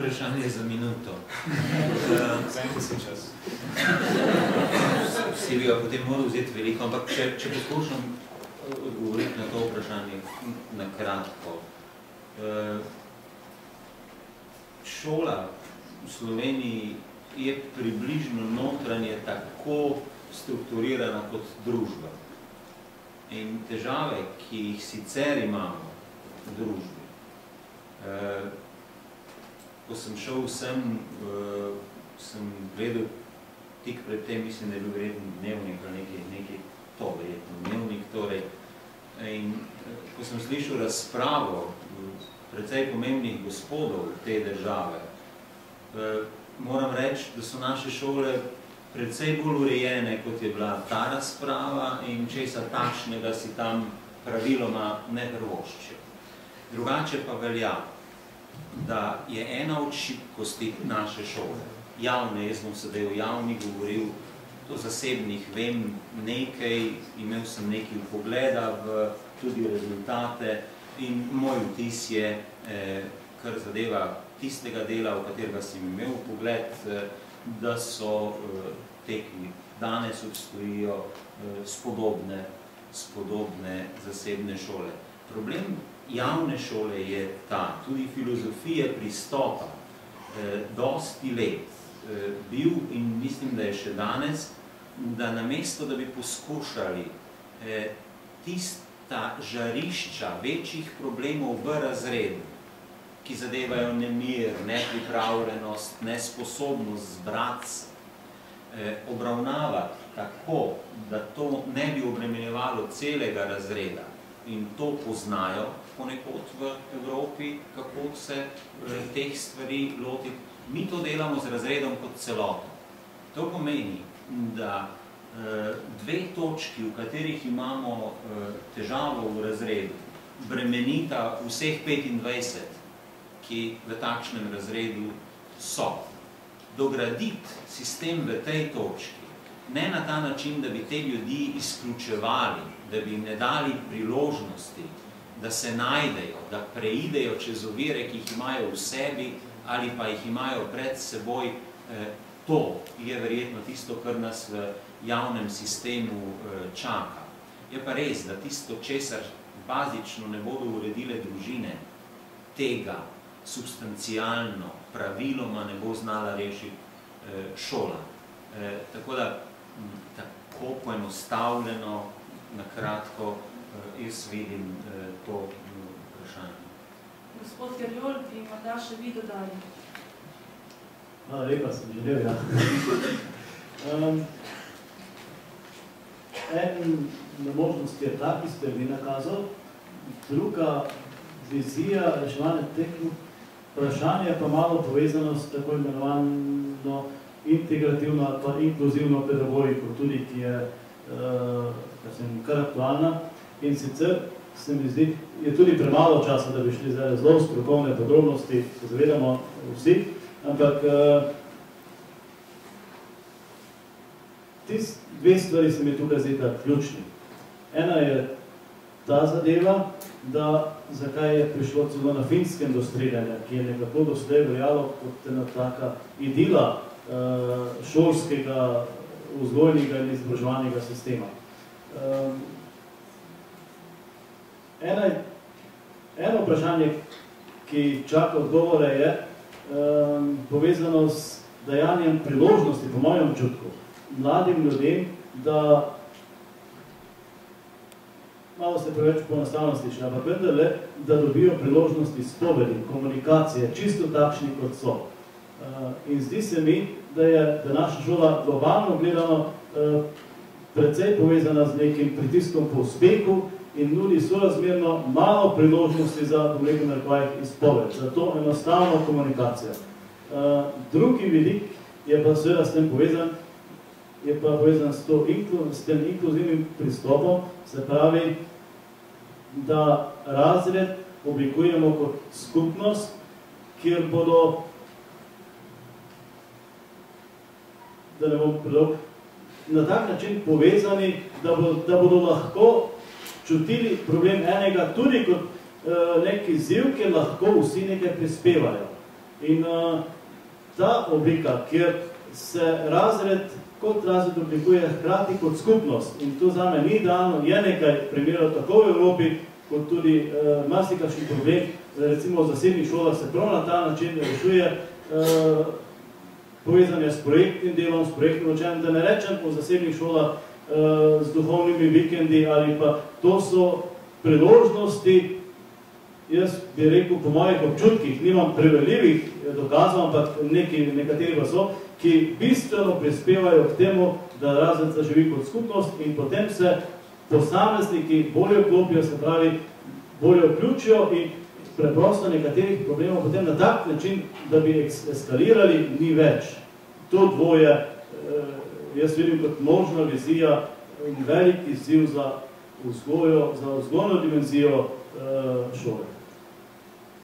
Vprašanje za minuto. Zajte se čas. Si bi ga potem moral vzeti veliko, ampak če poskušam odgovoriti na to vprašanje na kratko. Šola v Sloveniji je približno notranje tako strukturirana kot družba. In težave, ki jih sicer imamo v družbi, ko sem šel sem, sem gledal tik pred tem, mislim, da je bil vreden dnevnik ali nekaj to verjetno dnevnik, torej. In ko sem slišal razpravo precej pomembnih gospodov te države, moram reči, da so naše šole precej bolj urejene, kot je bila ta razprava in česa takšnega si tam praviloma ne prvoščijo. Drugače pa velja, da je ena od šibkosti naše šole, javne, jaz bom sedaj o javni govoril, do zasebnih vem nekaj, imel sem nekaj vpogleda v tudi rezultate in moj vtis je, kar zadeva tistega dela, v katerega sem imel vpogled, da so te, ki danes obstojijo, spodobne zasebne šole. Problem javne šole je ta, tudi filozofija pristopa, dosti let bil in mislim, da je še danes, da namesto, da bi poskušali tista žarišča večjih problemov v razredu, ki zadevajo nemir, nepripravljenost, nesposobnost zbrati se, obravnavati tako, da to ne bi obremenjevalo celega razreda in to poznajo ponekod v Evropi, kako se teh stvari lotiti. Mi to delamo z razredom kot celoto. To pomeni, da dve točki, v katerih imamo težavo v razredu, bremenita vseh 25, ki v takšnem razredu so. Dograditi sistem v tej točki, ne na ta način, da bi te ljudi izključevali, da bi jim ne dali priložnosti, da se najdejo, da preidejo čez ovire, ki jih imajo v sebi ali pa jih imajo pred seboj, to je verjetno tisto, kar nas v javnem sistemu čaka. Je pa res, da tisto, česar bazično ne bodo uredile družine, tega substancialno, praviloma ne bo znala rešiti šola. Tako da, tako poenostavljeno, na kratko, jaz vidim to vprašanje. Gospod Gerjol, bi morda še vi dodali. Hvala lepa, sem želel, ja. En možnost je ta, ki ste vi nakazal, druga vizija reševanja teh vprašanja pa malo povezano s tako imenovano integrativno ali pa inkluzivno pedagogiko, tudi ki je kar aktualna. In sicer se mi zdi, je tudi premalo časa, da bi šli zdaj zelo strokovne podrobnosti, se zavedamo vsi, ampak dve stvari se mi tukaj zdita ključni. Ena je ta zadeva, da zakaj je prišlo celo na Finskem do streljanja, ki je nekako doslej veljalo kot ena taka idila šolskega, vzgojnega in izobraževalnega sistema. Eno vprašanje, ki čaka odgovore, je povezano s dajanjem priložnosti, po mojem občutku, mladim ljudem, da malo se preveč poenostavno sliši, ampak vendarle, da dobijo priložnosti spovedi, komunikacije, čisto takšni, kot so. In zdi se mi, da je naša šola globalno gledano precej povezana z nekim pritiskom po uspehu in nudi sorazmerno malo priložnosti za, bom rekel, narekovajih izpoved. Zato enostavno komunikacija. Drugi vidik je pa seveda s tem povezan, je pa povezan s tem inkluzivnim pristopom, se pravi, da razred oblikujemo kot skupnost, kjer bodo, da ne bom predolg, na tak način povezani, da bodo lahko čutili problem enega tudi kot nek izziv, kjer lahko vsi nekaj prispevajo. In ta oblika, kjer se razred kot razred oblikuje hkrati kot skupnost, in to zame ni idealno, je nekaj primerov tako v Evropi, kot tudi marsikakšen problem, recimo v zasebnih šolah se prav na ta način rešuje povezanje s projektnim delom, s projektnim učenjem, da ne rečem o zasebnih šolah z duhovnimi vikendi ali pa to so priložnosti, jaz bi rekel po mojih občutkih, nimam preveljivih dokazov, ampak nekateri pa so, ki bistveno prispevajo k temu, da razred zaživi kot skupnost in potem se posamezniki bolje vklopijo, se pravi, bolje vključijo in preprosto nekaterih problemov potem na tak način, da bi eskalirali, ni več. To dvoje, jaz vidim kot možna vizija in velik izziv za vzgojo, za vzgojno dimenzijo šole.